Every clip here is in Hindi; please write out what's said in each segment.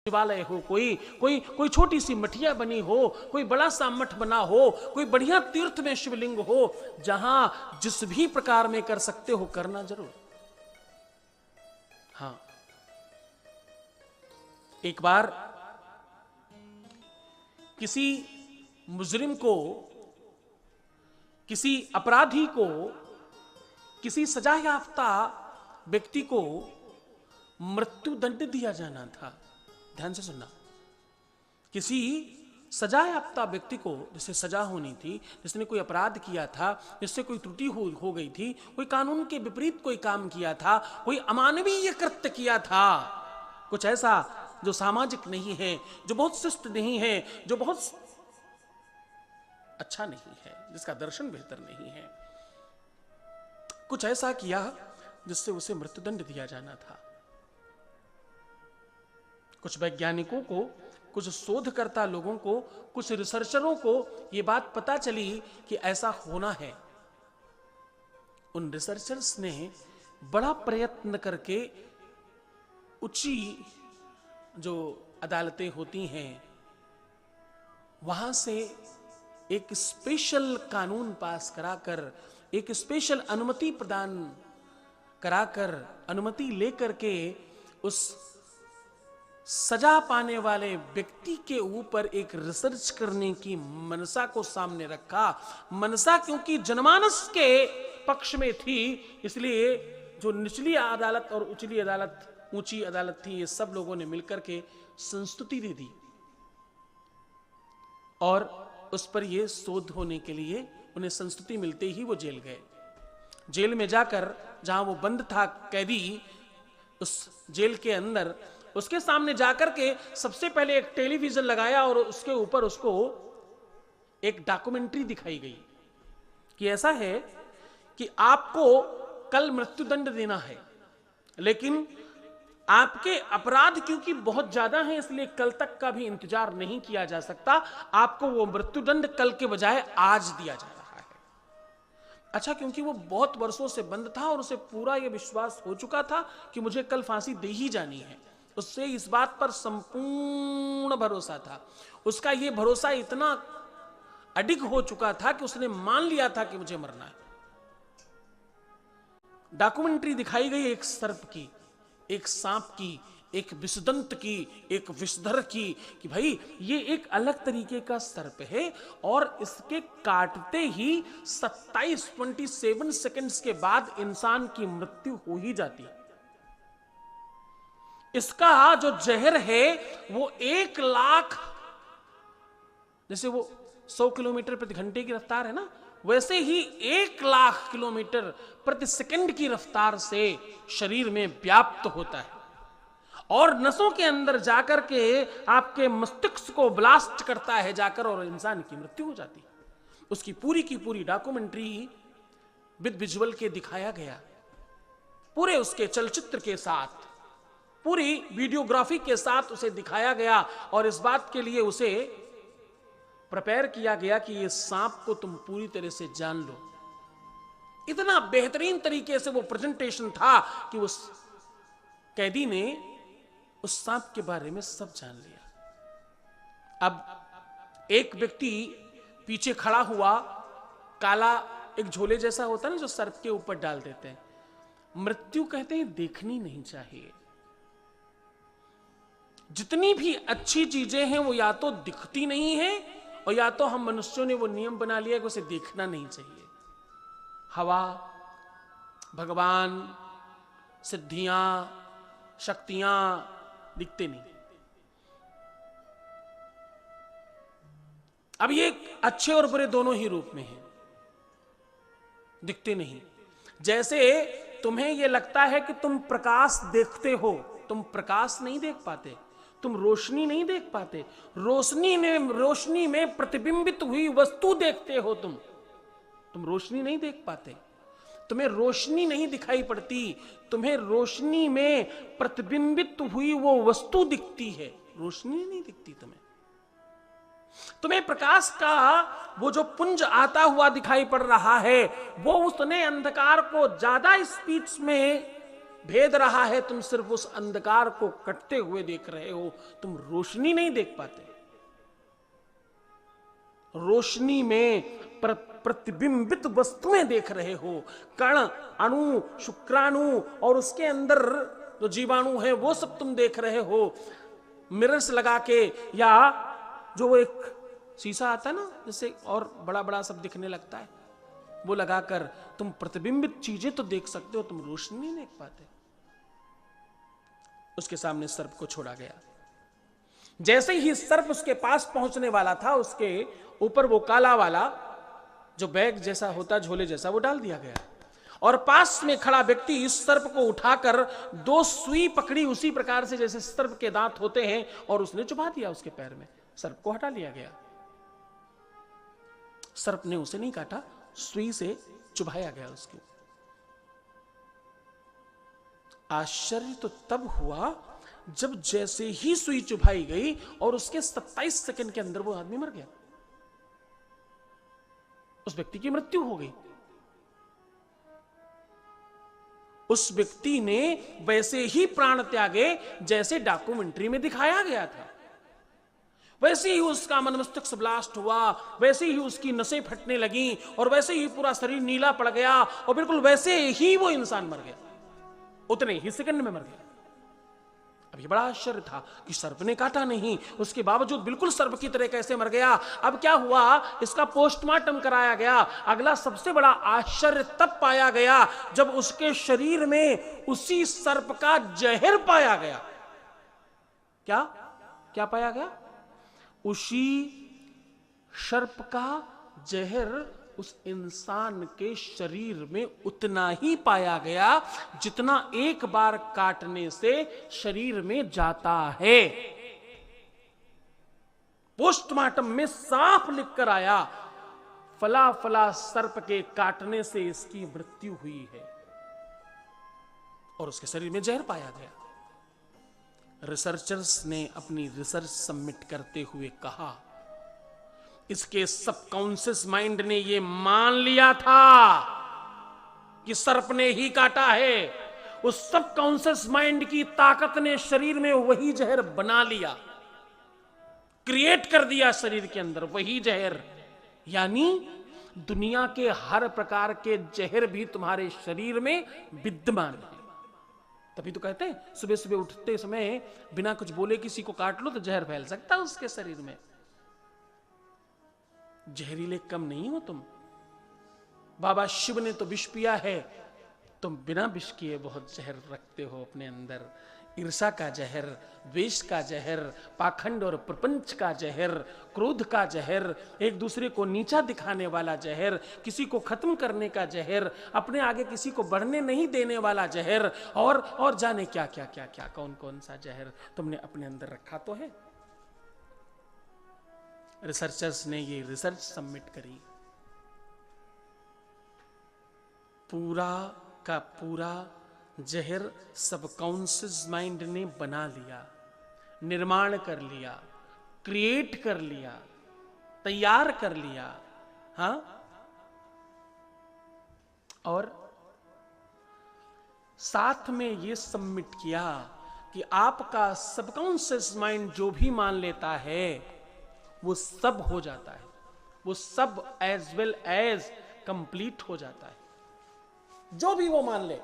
शिवालय हो, कोई कोई कोई छोटी सी मठिया बनी हो, कोई बड़ा सा मठ बना हो, कोई बढ़िया तीर्थ में शिवलिंग हो, जहां जिस भी प्रकार में कर सकते हो करना जरूर। हाँ, एक बार किसी मुजरिम को, किसी अपराधी को, किसी सजा याफ्ता व्यक्ति को मृत्यु दंड दिया जाना था। ध्यान से सुनना, किसी सजा याफ्ता व्यक्ति को जिससे सजा होनी थी, जिसने कोई अपराध किया था, जिससे कोई त्रुटि हो गई थी, कोई कानून के विपरीत कोई काम किया था, कोई अमानवीय कृत्य किया था, कुछ ऐसा जो सामाजिक नहीं है, जो बहुत शिष्ट नहीं है, जो बहुत अच्छा नहीं है, जिसका दर्शन बेहतर नहीं है, कुछ ऐसा किया जिससे उसे मृत्युदंड दिया जाना था। कुछ वैज्ञानिकों को, कुछ शोधकर्ता लोगों को, कुछ रिसर्चरों को यह बात पता चली कि ऐसा होना है। उन रिसर्चर्स ने बड़ा प्रयत्न करके ऊंची जो अदालतें होती हैं वहां से एक स्पेशल कानून पास कराकर, एक स्पेशल अनुमति प्रदान कराकर, अनुमति लेकर के उस सजा पाने वाले व्यक्ति के ऊपर एक रिसर्च करने की मनसा को सामने रखा। मनसा क्योंकि जनमानस के पक्ष में थी, इसलिए जो निचली अदालत और उचली अदालत, ऊंची अदालत थी, ये सब लोगों ने मिलकर के संस्तुति दे दी और उस पर ये शोध होने के लिए उन्हें संस्तुति मिलते ही वो जेल गए। जेल में जाकर, जहां वो बंद था कैदी, उस जेल के अंदर उसके सामने जाकर के सबसे पहले एक टेलीविजन लगाया और उसके ऊपर उसको एक डॉक्यूमेंट्री दिखाई गई कि ऐसा है कि आपको कल मृत्युदंड देना है, लेकिन आपके अपराध क्योंकि बहुत ज्यादा हैं, इसलिए कल तक का भी इंतजार नहीं किया जा सकता। आपको वो मृत्युदंड कल के बजाय आज दिया जा रहा है। अच्छा, क्योंकि वो बहुत वर्षों से बंद था और उसे पूरा यह विश्वास हो चुका था कि मुझे कल फांसी दे ही जानी है, उससे इस बात पर संपूर्ण भरोसा था। उसका यह भरोसा इतना अडिग हो चुका था कि उसने मान लिया था कि मुझे मरना है। डॉक्यूमेंट्री दिखाई गई एक सर्प की, एक सांप की, एक विषदंत की, एक विषधर की, कि भाई ये एक अलग तरीके का सर्प है और इसके काटते ही 27 सेकंड्स के बाद इंसान की मृत्यु हो ही जाती है। इसका जो जहर है वो 1 लाख, जैसे वो 100 किलोमीटर प्रति घंटे की रफ्तार है ना, वैसे ही 1 लाख किलोमीटर प्रति सेकंड की रफ्तार से शरीर में व्याप्त होता है और नसों के अंदर जाकर के आपके मस्तिष्क को ब्लास्ट करता है जाकर, और इंसान की मृत्यु हो जाती है। उसकी पूरी की पूरी डॉक्यूमेंट्री विद विजुअल के दिखाया गया, पूरे उसके चलचित्र के साथ, पूरी वीडियोग्राफी के साथ उसे दिखाया गया और इस बात के लिए उसे प्रिपेयर किया गया कि ये सांप को तुम पूरी तरह से जान लो। इतना बेहतरीन तरीके से वो प्रेजेंटेशन था कि उस कैदी ने उस सांप के बारे में सब जान लिया। अब एक व्यक्ति पीछे खड़ा हुआ, काला एक झोले जैसा होता है ना जो सर्प के ऊपर डाल देते हैं। मृत्यु कहते हैं देखनी नहीं चाहिए। जितनी भी अच्छी चीजें हैं वो या तो दिखती नहीं है और या तो हम मनुष्यों ने वो नियम बना लिया कि उसे देखना नहीं चाहिए। हवा, भगवान, सिद्धियां, शक्तियां दिखते नहीं। अब ये अच्छे और बुरे दोनों ही रूप में हैं, दिखते नहीं। जैसे तुम्हें यह लगता है कि तुम प्रकाश देखते हो, तुम प्रकाश नहीं देख पाते, तुम रोशनी नहीं देख पाते, रोशनी में प्रतिबिंबित हुई वस्तु देखते हो, तुम रोशनी नहीं देख पाते, तुम्हें रोशनी नहीं दिखाई पड़ती, तुम्हें रोशनी में प्रतिबिंबित हुई वो वस्तु दिखती है, रोशनी नहीं दिखती। तुम्हें प्रकाश का वो जो पुंज आता हुआ दिखाई पड़ रहा है, वो उसने अंधकार को ज्यादा स्पीड में भेद रहा है, तुम सिर्फ उस अंधकार को कटते हुए देख रहे हो, तुम रोशनी नहीं देख पाते। रोशनी में प्रतिबिंबित वस्तुएं देख रहे हो, कण, अणु, शुक्राणु और उसके अंदर जो जीवाणु है वो सब तुम देख रहे हो। मिरर्स लगा के, या जो वो एक शीशा आता है ना जिससे और बड़ा बड़ा सब दिखने लगता है, वो लगाकर तुम प्रतिबिंबित चीजें तो देख सकते हो, तुम रोशनी नहीं देख पाते। उसके सामने सर्प को छोड़ा गया। जैसे ही सर्प उसके पास पहुंचने वाला था, उसके ऊपर वो काला वाला जो बैग जैसा होता, झोले जैसा, वो डाल दिया गया और पास में खड़ा व्यक्ति इस सर्प को उठाकर 2 सुई पकड़ी उसी प्रकार से जैसे सर्प के दांत होते हैं और उसने चुभा दिया उसके पैर में। सर्प को हटा लिया गया। सर्प ने उसे नहीं काटा, सुई से चुभाया गया उसको। आश्चर्य तो तब हुआ जब जैसे ही सुई चुभाई गई और उसके 27 सेकंड के अंदर वो आदमी मर गया। उस व्यक्ति की मृत्यु हो गई। उस व्यक्ति ने वैसे ही प्राण त्यागे जैसे डॉक्यूमेंट्री में दिखाया गया था। वैसे ही उसका मन मस्तिष्क ब्लास्ट हुआ, वैसे ही उसकी नसें फटने लगी और वैसे ही पूरा शरीर नीला पड़ गया और बिल्कुल वैसे ही वो इंसान मर गया, उतने ही सेकंड में मर गया। अब ये बड़ा आश्चर्य था कि सर्प ने काटा नहीं, उसके बावजूद बिल्कुल सर्प की तरह कैसे मर गया। अब क्या हुआ, इसका पोस्टमार्टम कराया गया। अगला सबसे बड़ा आश्चर्य तब पाया गया जब उसके शरीर में उसी सर्प का जहर पाया गया। क्या क्या पाया गया? उसी सर्प का जहर उस इंसान के शरीर में उतना ही पाया गया जितना एक बार काटने से शरीर में जाता है। पोस्टमार्टम में साफ लिखकर आया, फला फला सर्प के काटने से इसकी मृत्यु हुई है और उसके शरीर में जहर पाया गया। रिसर्चर्स ने अपनी रिसर्च सबमिट करते हुए कहा, इसके सबकॉन्शियस माइंड ने यह मान लिया था कि सर्प ने ही काटा है। उस सबकॉन्शियस माइंड की ताकत ने शरीर में वही जहर बना लिया, क्रिएट कर दिया शरीर के अंदर वही जहर। यानी दुनिया के हर प्रकार के जहर भी तुम्हारे शरीर में विद्यमान है। तभी तो कहते हैं सुबह सुबह उठते समय बिना कुछ बोले किसी को काट लो तो जहर फैल सकता है उसके शरीर में। जहरीले कम नहीं हो तुम। बाबा शिव ने तो विष पिया है, तुम बिना विष किए बहुत जहर रखते हो अपने अंदर। ईर्षा का जहर, द्वेष का जहर, पाखंड और प्रपंच का जहर, क्रोध का जहर, एक दूसरे को नीचा दिखाने वाला जहर, किसी को खत्म करने का जहर, अपने आगे किसी को बढ़ने नहीं देने वाला जहर, और जाने क्या क्या क्या क्या कौन कौन सा जहर तुमने अपने अंदर रखा तो है। रिसर्चर्स ने ये रिसर्च सबमिट करी, पूरा का पूरा जहर सबकॉन्शियस माइंड ने बना लिया, निर्माण कर लिया, क्रिएट कर लिया, तैयार कर लिया। हाँ, और साथ में ये सबमिट किया कि आपका सबकॉन्शियस माइंड जो भी मान लेता है वो सब हो जाता है, वो सब एज वेल एज कंप्लीट हो जाता है, जो भी वो मान ले।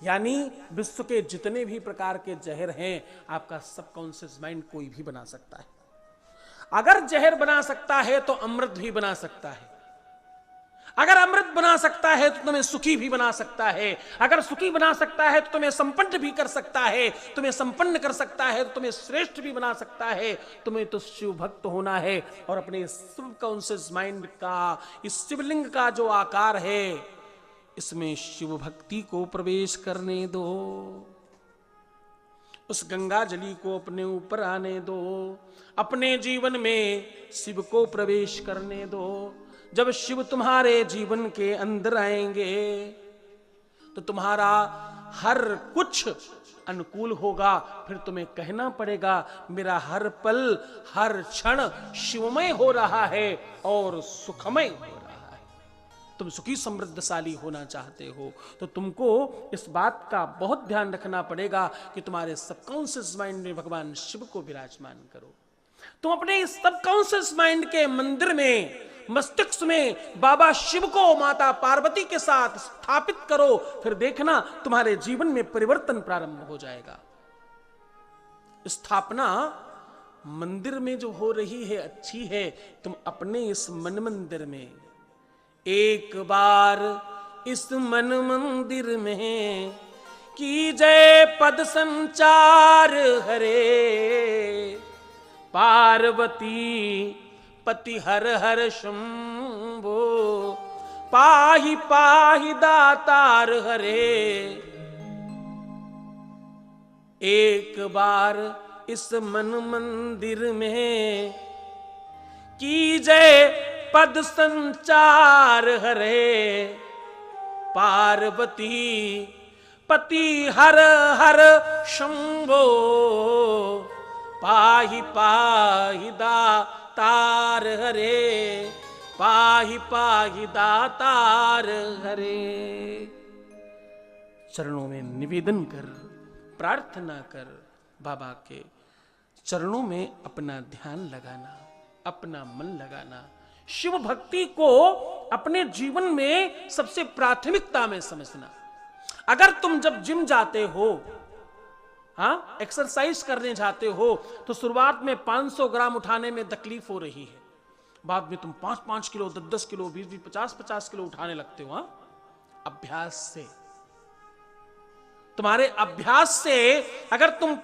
यानी विश्व के जितने भी प्रकार के जहर हैं आपका सबकॉन्शियस माइंड कोई भी बना सकता है। अगर जहर बना सकता है तो अमृत भी बना सकता है। अगर अमृत बना सकता है तो तुम्हें सुखी भी बना सकता है। अगर सुखी बना सकता है तो तुम्हें संपन्न भी कर सकता है। तुम्हें संपन्न कर सकता है तो तुम्हें श्रेष्ठ भी बना सकता है। तुम्हें तो शिव भक्त होना है और अपने सबकॉन्शियस माइंड का, इस शिवलिंग का जो आकार है, इसमें शिव भक्ति को प्रवेश करने दो। उस गंगा जली को अपने ऊपर आने दो, अपने जीवन में शिव को प्रवेश करने दो। जब शिव तुम्हारे जीवन के अंदर आएंगे तो तुम्हारा हर कुछ अनुकूल होगा। फिर तुम्हें कहना पड़ेगा मेरा हर पल, हर क्षण शिवमय हो रहा है और सुखमय हो रहा है। तुम सुखी समृद्धशाली होना चाहते हो तो तुमको इस बात का बहुत ध्यान रखना पड़ेगा कि तुम्हारे सबकॉन्शियस माइंड में भगवान शिव को विराजमान करो। तुम अपने सबकॉन्शियस माइंड के मंदिर में, मस्तिष्क में बाबा शिव को माता पार्वती के साथ स्थापित करो, फिर देखना तुम्हारे जीवन में परिवर्तन प्रारंभ हो जाएगा। स्थापना मंदिर में जो हो रही है अच्छी है, तुम अपने इस मन मंदिर में एक बार इस मन मंदिर में कीजय पद संचार हरे, पार्वती पति हर हर शंभो, पाहि पाहि दातार हरे। एक बार इस मन मंदिर में कीजय पद संचार हरे, पार्वती पति हर हर शंभो, पाहि पाहि दातार हरे, पाहि पाहि दातार हरे। चरणों में निवेदन कर, प्रार्थना कर, बाबा के चरणों में अपना ध्यान लगाना, अपना मन लगाना, शिव भक्ति को अपने जीवन में सबसे प्राथमिकता में समझना। अगर तुम जब जिम जाते हो, हाँ, एक्सरसाइज करने जाते हो, तो शुरुआत में 500 ग्राम उठाने में तकलीफ हो रही है, बाद में तुम 5-5 किलो, 10-10 किलो, 20-20, 50-50 किलो उठाने लगते हो। हाँ, अभ्यास से, तुम्हारे अभ्यास से अगर तुम